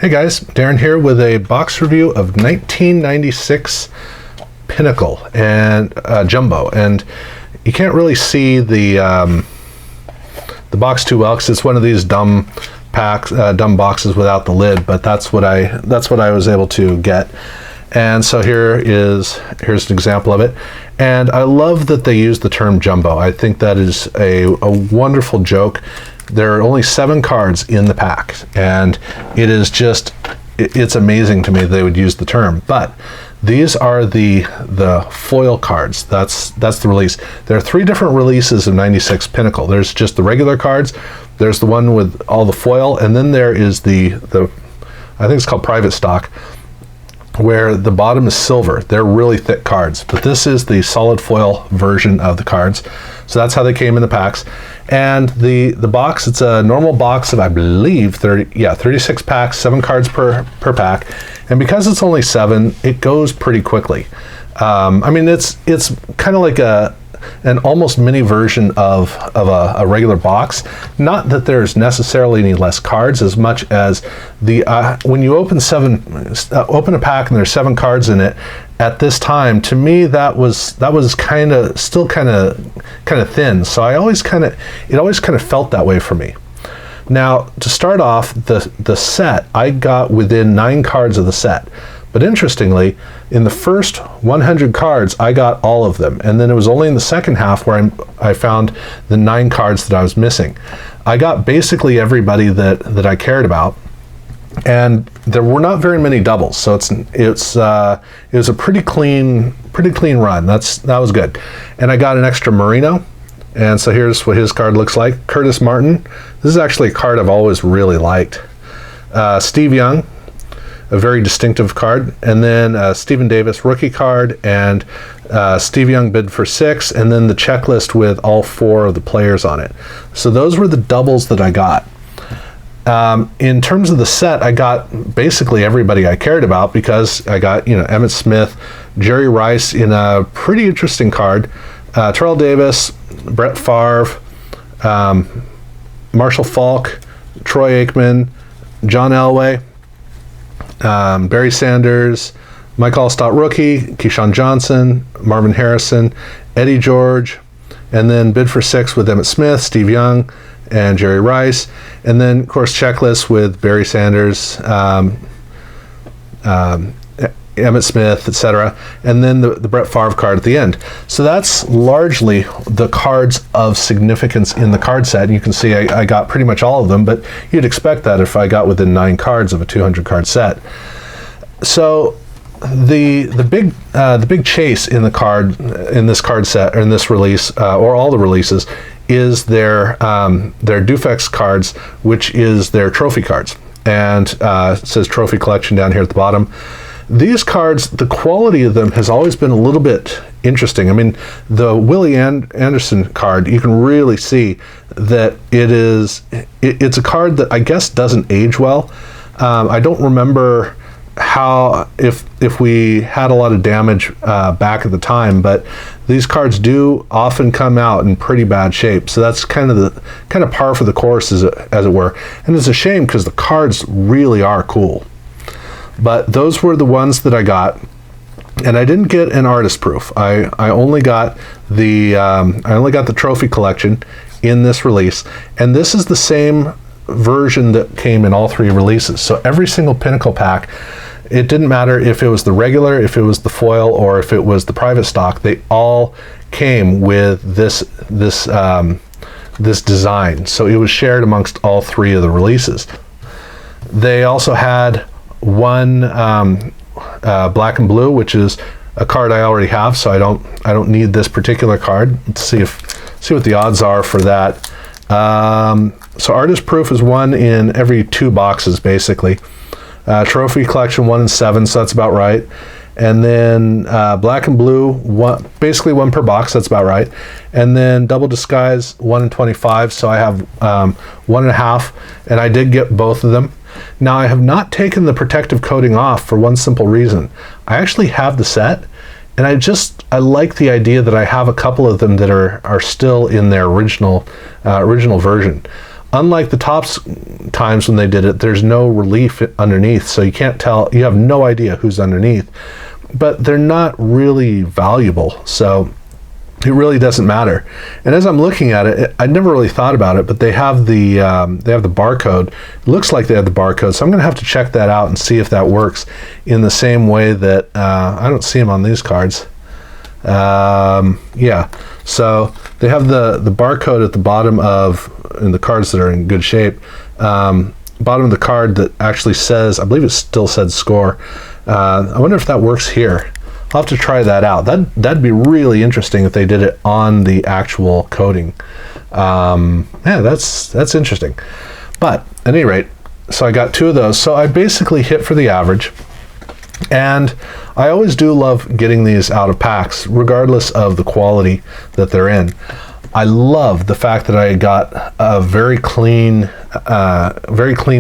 Hey guys, Darren here with a box review of 1996 Pinnacle and Jumbo, and you can't really see the box too well because it's one of these dumb boxes without the lid. But that's what I was able to get, and so here's an example of it. And I love that they use the term Jumbo. I think that is a wonderful joke. There are only 7 cards in the pack, and it's amazing to me they would use the term. But these are the foil cards. That's the release. There are 3 different releases of 96 Pinnacle. There's just the regular cards, there's the one with all the foil, and then there is the I think it's called private stock, where the bottom is silver. They're really thick cards, but this is the solid foil version of the cards. So that's how they came in the packs. And the box, it's a normal box of, I believe, 36 packs, 7 cards per pack. And because it's only 7, it goes pretty quickly. I mean, it's kind of like an almost mini version of a regular box. Not that there's necessarily any less cards, as much as when you open a pack and there's 7 cards in it at this time, to me that was still kind of thin. So it always kind of felt that way for me. Now, to start off, the set, I got within 9 cards of the set. But interestingly, in the first 100 cards, I got all of them. And then it was only in the second half where I found the 9 cards that I was missing. I got basically everybody that I cared about. And there were not very many doubles. So it was a pretty clean run. That was good. And I got an extra Marino. And so here's what his card looks like. Curtis Martin. This is actually a card I've always really liked. Steve Young, a very distinctive card, and then Stephen Davis rookie card, and Steve Young bid for 6, and then the checklist with all 4 of the players on it. So those were the doubles that I got. In terms of the set, I got basically everybody I cared about, because I got Emmitt Smith, Jerry Rice in a pretty interesting card, Terrell Davis, Brett Favre, Marshall Faulk, Troy Aikman, John Elway, Barry Sanders, Mike Allstott rookie, Keyshawn Johnson, Marvin Harrison, Eddie George, and then bid for 6 with Emmitt Smith, Steve Young, and Jerry Rice, and then of course checklist with Barry Sanders, Emmitt Smith, etc., and then the Brett Favre card at the end. So that's largely the cards of significance in the card set. And you can see I got pretty much all of them, but you'd expect that if I got within 9 cards of a 200 card set. So the big chase in this card set, or in this release, or all the releases, is their Dufex cards, which is their trophy cards, and it says trophy collection down here at the bottom. These cards, the quality of them has always been a little bit interesting. I mean, the Willie Anderson card, you can really see that it's a card that I guess doesn't age well. I don't remember if we had a lot of damage back at the time, but these cards do often come out in pretty bad shape. So that's kind of par for the course, as it were. And it's a shame because the cards really are cool. But those were the ones that I got, and I didn't get an artist proof. I only got the trophy collection in this release, and this is the same version that came in all 3 releases. So every single Pinnacle pack, it didn't matter if it was the regular, if it was the foil, or if it was the private stock. They all came with this design. So it was shared amongst all 3 of the releases. They also had one black and blue, which is a card I already have, so I don't need this particular card. Let's see what the odds are for that. So artist proof is 1 in every 2 boxes, basically. Trophy collection 1 in 7, so that's about right. And then black and blue, basically 1 per box, that's about right. And then double disguise 1 in 25, so I have 1.5, and I did get both of them. Now, I have not taken the protective coating off for one simple reason. I actually have the set, and I like the idea that I have a couple of them that are still in their original version. Unlike the Topps times when they did it, there's no relief underneath, so you can't tell, you have no idea who's underneath. But they're not really valuable, so it really doesn't matter. And as I'm looking at it, I never really thought about it, but they have the barcode. It looks like they have the barcode, so I'm going to have to check that out and see if that works in the same way that I don't see them on these cards. Yeah, so they have the barcode at the bottom of, in the cards that are in good shape, bottom of the card that actually says, I believe it still said score. I wonder if that works here. I'll have to try that out. That'd be really interesting if they did it on the actual coating. Yeah, that's interesting. But at any rate, so I got 2 of those. So I basically hit for the average. And I always do love getting these out of packs, regardless of the quality that they're in. I love the fact that I got a very clean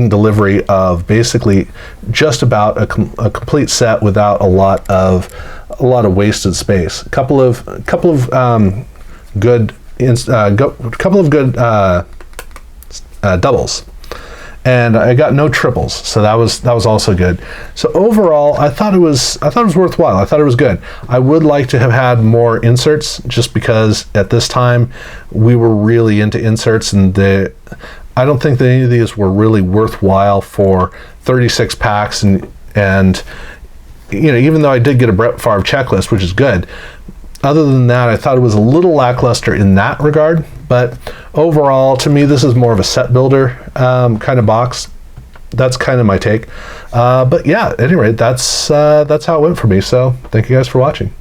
delivery of basically just about a complete set without a lot of wasted space. A couple of good doubles. And I got no triples, so that was also good. So overall, I thought it was worthwhile. I thought it was good. I would like to have had more inserts, just because at this time we were really into inserts, and I don't think that any of these were really worthwhile for 36 packs. And you know, even though I did get a Brett Favre checklist, which is good, other than that, I thought it was a little lackluster in that regard. But overall, to me, this is more of a set builder kind of box. That's kind of my take. But yeah, at any rate, that's how it went for me. So thank you guys for watching.